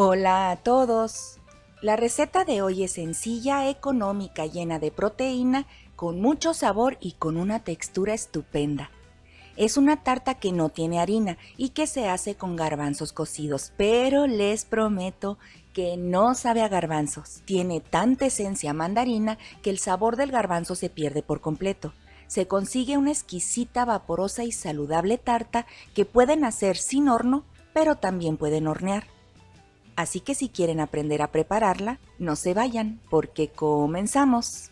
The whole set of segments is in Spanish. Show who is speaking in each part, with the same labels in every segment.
Speaker 1: Hola a todos. La receta de hoy es sencilla, económica, llena de proteína, con mucho sabor y con una textura estupenda. Es una tarta que no tiene harina y que se hace con garbanzos cocidos, pero les prometo que no sabe a garbanzos. Tiene tanta esencia mandarina que el sabor del garbanzo se pierde por completo. Se consigue una exquisita, vaporosa y saludable tarta que pueden hacer sin horno, pero también pueden hornear. Así que si quieren aprender a prepararla, no se vayan, porque comenzamos.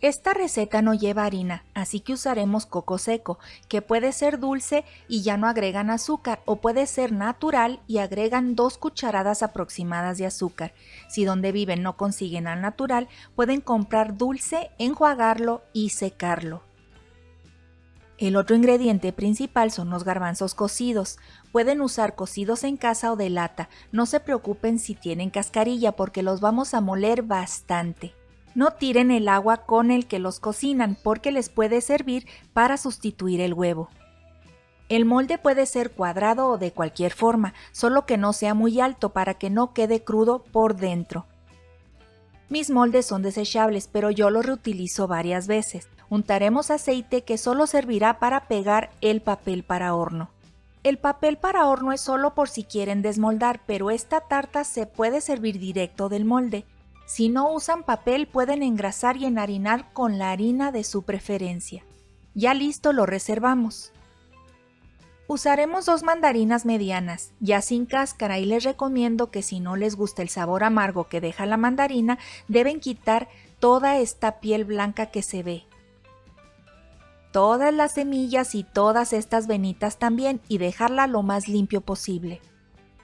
Speaker 1: Esta receta no lleva harina, así que usaremos coco seco, que puede ser dulce y ya no agregan azúcar, o puede ser natural y agregan 2 cucharadas aproximadas de azúcar. Si donde viven no consiguen al natural, pueden comprar dulce, enjuagarlo y secarlo. El otro ingrediente principal son los garbanzos cocidos. Pueden usar cocidos en casa o de lata. No se preocupen si tienen cascarilla porque los vamos a moler bastante. No tiren el agua con el que los cocinan porque les puede servir para sustituir el huevo. El molde puede ser cuadrado o de cualquier forma, solo que no sea muy alto para que no quede crudo por dentro. Mis moldes son desechables, pero yo los reutilizo varias veces. Untaremos aceite que solo servirá para pegar el papel para horno. El papel para horno es solo por si quieren desmoldar, pero esta tarta se puede servir directo del molde. Si no usan papel, pueden engrasar y enharinar con la harina de su preferencia. Ya listo, lo reservamos. Usaremos 2 mandarinas medianas, ya sin cáscara, y les recomiendo que si no les gusta el sabor amargo que deja la mandarina, deben quitar toda esta piel blanca que se ve. Todas las semillas y todas estas venitas también, y dejarla lo más limpio posible.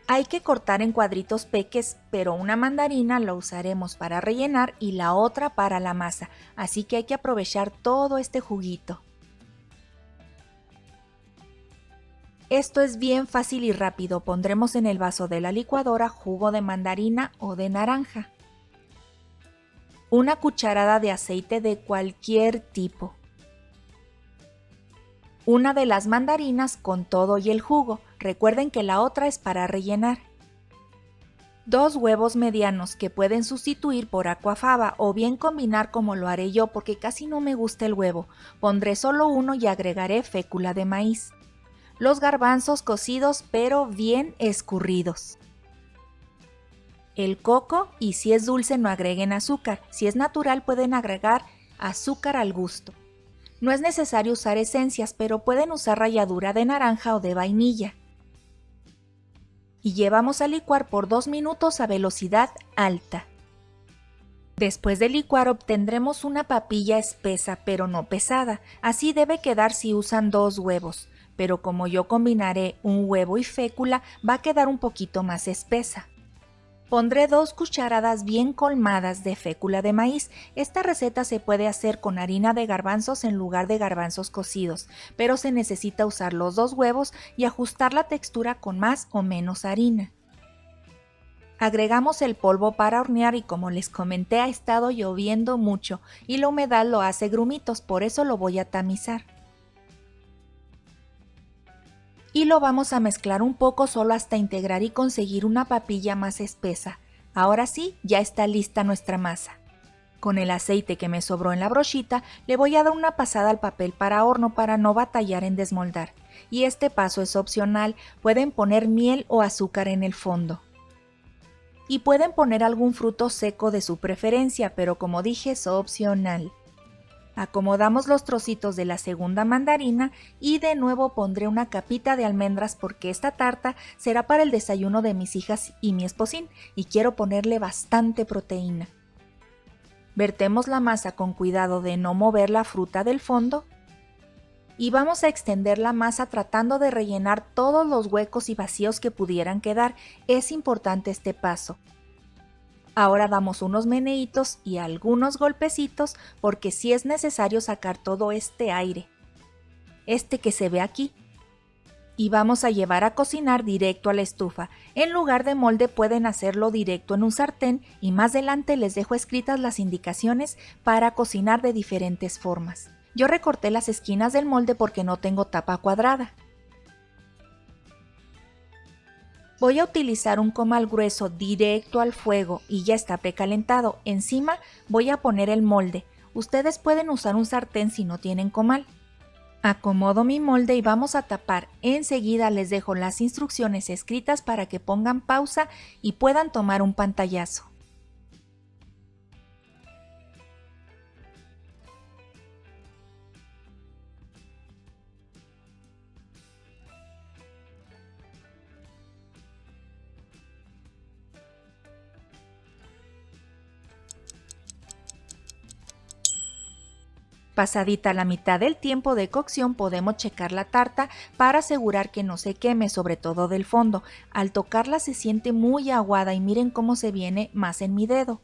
Speaker 1: Hay que cortar en cuadritos peques, pero una mandarina la usaremos para rellenar y la otra para la masa, así que hay que aprovechar todo este juguito. Esto es bien fácil y rápido. Pondremos en el vaso de la licuadora jugo de mandarina o de naranja. Una cucharada de aceite de cualquier tipo. Una de las mandarinas con todo y el jugo. Recuerden que la otra es para rellenar. 2 huevos medianos que pueden sustituir por aquafaba o bien combinar como lo haré yo porque casi no me gusta el huevo. Pondré solo uno y agregaré fécula de maíz. Los garbanzos cocidos pero bien escurridos. El coco, y si es dulce no agreguen azúcar. Si es natural pueden agregar azúcar al gusto. No es necesario usar esencias, pero pueden usar ralladura de naranja o de vainilla. Y llevamos a licuar por 2 minutos a velocidad alta. Después de licuar obtendremos una papilla espesa pero no pesada. Así debe quedar si usan 2 huevos, pero como yo combinaré un huevo y fécula, va a quedar un poquito más espesa. Pondré 2 cucharadas bien colmadas de fécula de maíz. Esta receta se puede hacer con harina de garbanzos en lugar de garbanzos cocidos, pero se necesita usar los 2 huevos y ajustar la textura con más o menos harina. Agregamos el polvo para hornear y como les comenté ha estado lloviendo mucho y la humedad lo hace grumitos, por eso lo voy a tamizar. Y lo vamos a mezclar un poco solo hasta integrar y conseguir una papilla más espesa. Ahora sí, ya está lista nuestra masa. Con el aceite que me sobró en la brochita, le voy a dar una pasada al papel para horno para no batallar en desmoldar. Y este paso es opcional, pueden poner miel o azúcar en el fondo. Y pueden poner algún fruto seco de su preferencia, pero como dije es opcional. Acomodamos los trocitos de la segunda mandarina y de nuevo pondré una capita de almendras porque esta tarta será para el desayuno de mis hijas y mi esposín y quiero ponerle bastante proteína. Vertemos la masa con cuidado de no mover la fruta del fondo y vamos a extender la masa tratando de rellenar todos los huecos y vacíos que pudieran quedar. Es importante este paso. Ahora damos unos meneitos y algunos golpecitos porque sí es necesario sacar todo este aire, este que se ve aquí. Y vamos a llevar a cocinar directo a la estufa. En lugar de molde pueden hacerlo directo en un sartén y más adelante les dejo escritas las indicaciones para cocinar de diferentes formas. Yo recorté las esquinas del molde porque no tengo tapa cuadrada. Voy a utilizar un comal grueso directo al fuego y ya está precalentado. Encima voy a poner el molde. Ustedes pueden usar un sartén si no tienen comal. Acomodo mi molde y vamos a tapar. Enseguida les dejo las instrucciones escritas para que pongan pausa y puedan tomar un pantallazo. Pasadita la mitad del tiempo de cocción podemos checar la tarta para asegurar que no se queme, sobre todo del fondo. Al tocarla se siente muy aguada y miren cómo se viene más en mi dedo.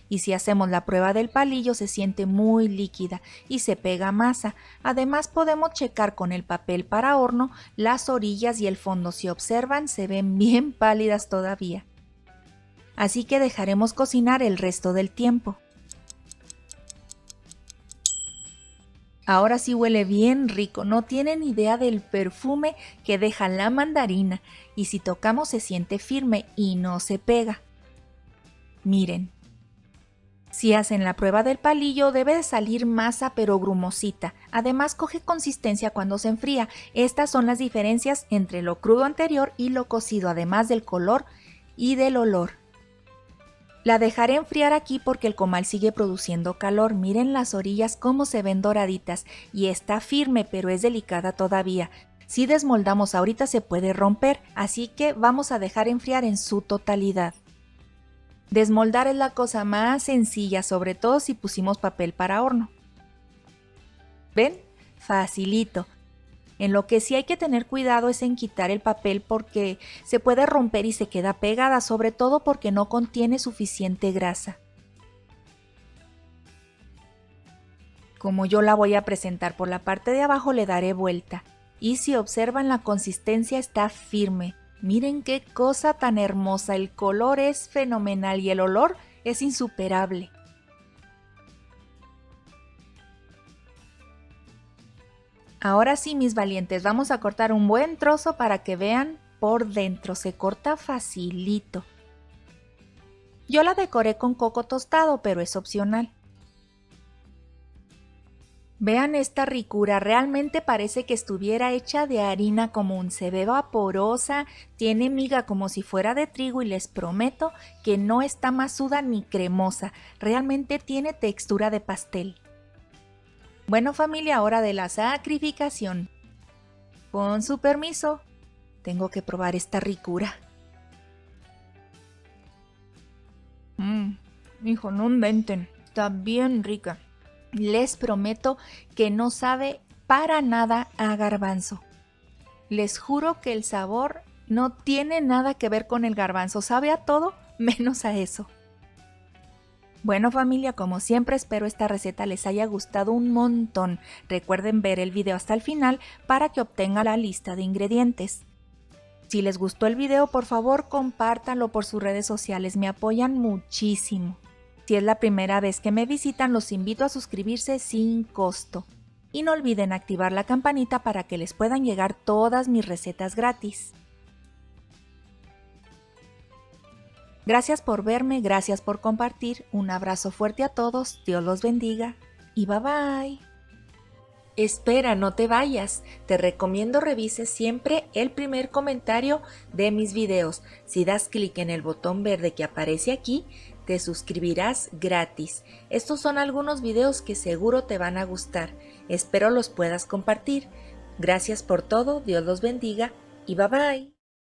Speaker 1: Y si hacemos la prueba del palillo se siente muy líquida y se pega masa. Además podemos checar con el papel para horno las orillas y el fondo. Si observan se ven bien pálidas todavía. Así que dejaremos cocinar el resto del tiempo. Ahora sí huele bien rico, no tienen idea del perfume que deja la mandarina y si tocamos se siente firme y no se pega. Miren, si hacen la prueba del palillo debe de salir masa pero grumosita, además coge consistencia cuando se enfría. Estas son las diferencias entre lo crudo anterior y lo cocido, además del color y del olor. La dejaré enfriar aquí porque el comal sigue produciendo calor. Miren las orillas cómo se ven doraditas y está firme pero es delicada todavía. Si desmoldamos ahorita se puede romper, así que vamos a dejar enfriar en su totalidad. Desmoldar es la cosa más sencilla, sobre todo si pusimos papel para horno. ¿Ven? Facilito. En lo que sí hay que tener cuidado es en quitar el papel porque se puede romper y se queda pegada, sobre todo porque no contiene suficiente grasa. Como yo la voy a presentar por la parte de abajo le daré vuelta. Y si observan la consistencia está firme. Miren qué cosa tan hermosa, el color es fenomenal y el olor es insuperable. Ahora sí, mis valientes, vamos a cortar un buen trozo para que vean por dentro. Se corta facilito. Yo la decoré con coco tostado, pero es opcional. Vean esta ricura, realmente parece que estuviera hecha de harina común. Se ve vaporosa, tiene miga como si fuera de trigo y les prometo que no está masuda ni cremosa. Realmente tiene textura de pastel. Bueno familia, hora de la sacrificación. Con su permiso, tengo que probar esta ricura. Hijo, no inventen, está bien rica. Les prometo que no sabe para nada a garbanzo. Les juro que el sabor no tiene nada que ver con el garbanzo, sabe a todo menos a eso. Bueno familia, como siempre espero esta receta les haya gustado un montón. Recuerden ver el video hasta el final para que obtengan la lista de ingredientes. Si les gustó el video, por favor compártanlo por sus redes sociales, me apoyan muchísimo. Si es la primera vez que me visitan, los invito a suscribirse sin costo. Y no olviden activar la campanita para que les puedan llegar todas mis recetas gratis. Gracias por verme, gracias por compartir, un abrazo fuerte a todos, Dios los bendiga y bye bye. Espera, no te vayas, te recomiendo revises siempre el primer comentario de mis videos. Si das clic en el botón verde que aparece aquí, te suscribirás gratis. Estos son algunos videos que seguro te van a gustar, espero los puedas compartir. Gracias por todo, Dios los bendiga y bye bye.